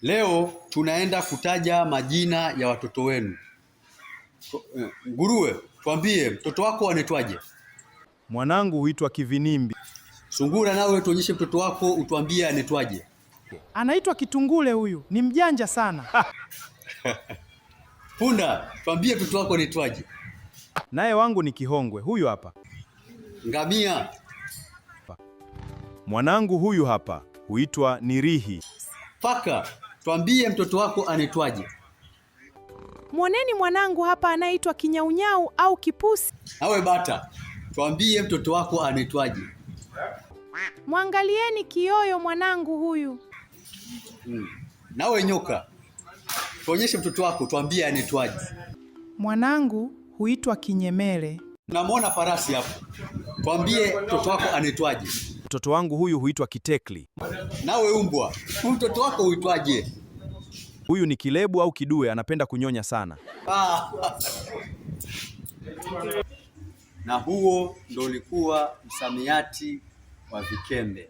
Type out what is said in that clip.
Leo tunaenda kutaja majina ya watoto wenu. Nguruwe, tuambie mtoto wako anaitwaje? Mwanangu huitwa Kivinimbi. Sungura, nawe tuonyeshe mtoto wako utuambie anaitwaje. Anaitwa Kitungule, huyu ni mjanja sana. Punda, tuambie mtoto wako anaitwaje? Naye wangu ni Kihongwe, huyu hapa. Ngamia. Mwanangu huyu hapa huitwa Nirihi. Paka, tuambie mtoto wako anaitwaje? Mwoneni mwanangu hapa anaitwa Kinyaunyau au Kipusi. Nawe bata, tuambie mtoto wako anaitwaje? Mwangalieni Kiyoyo mwanangu huyu. Nawe nyoka, tuonyeshe mtoto wako tuambie anaitwaje? Mwanangu huitwa Kinyemere. Unamwona farasi hapo, tuambie mtoto wako anaitwaje? Mtoto wangu huyu huitwa Kitekli. Nawe umbwa, mtoto wako huitwaje? Huyu ni Kilebu au Kidue, anapenda kunyonya sana. Na huo ndo ulikuwa msamiati wa vikembe.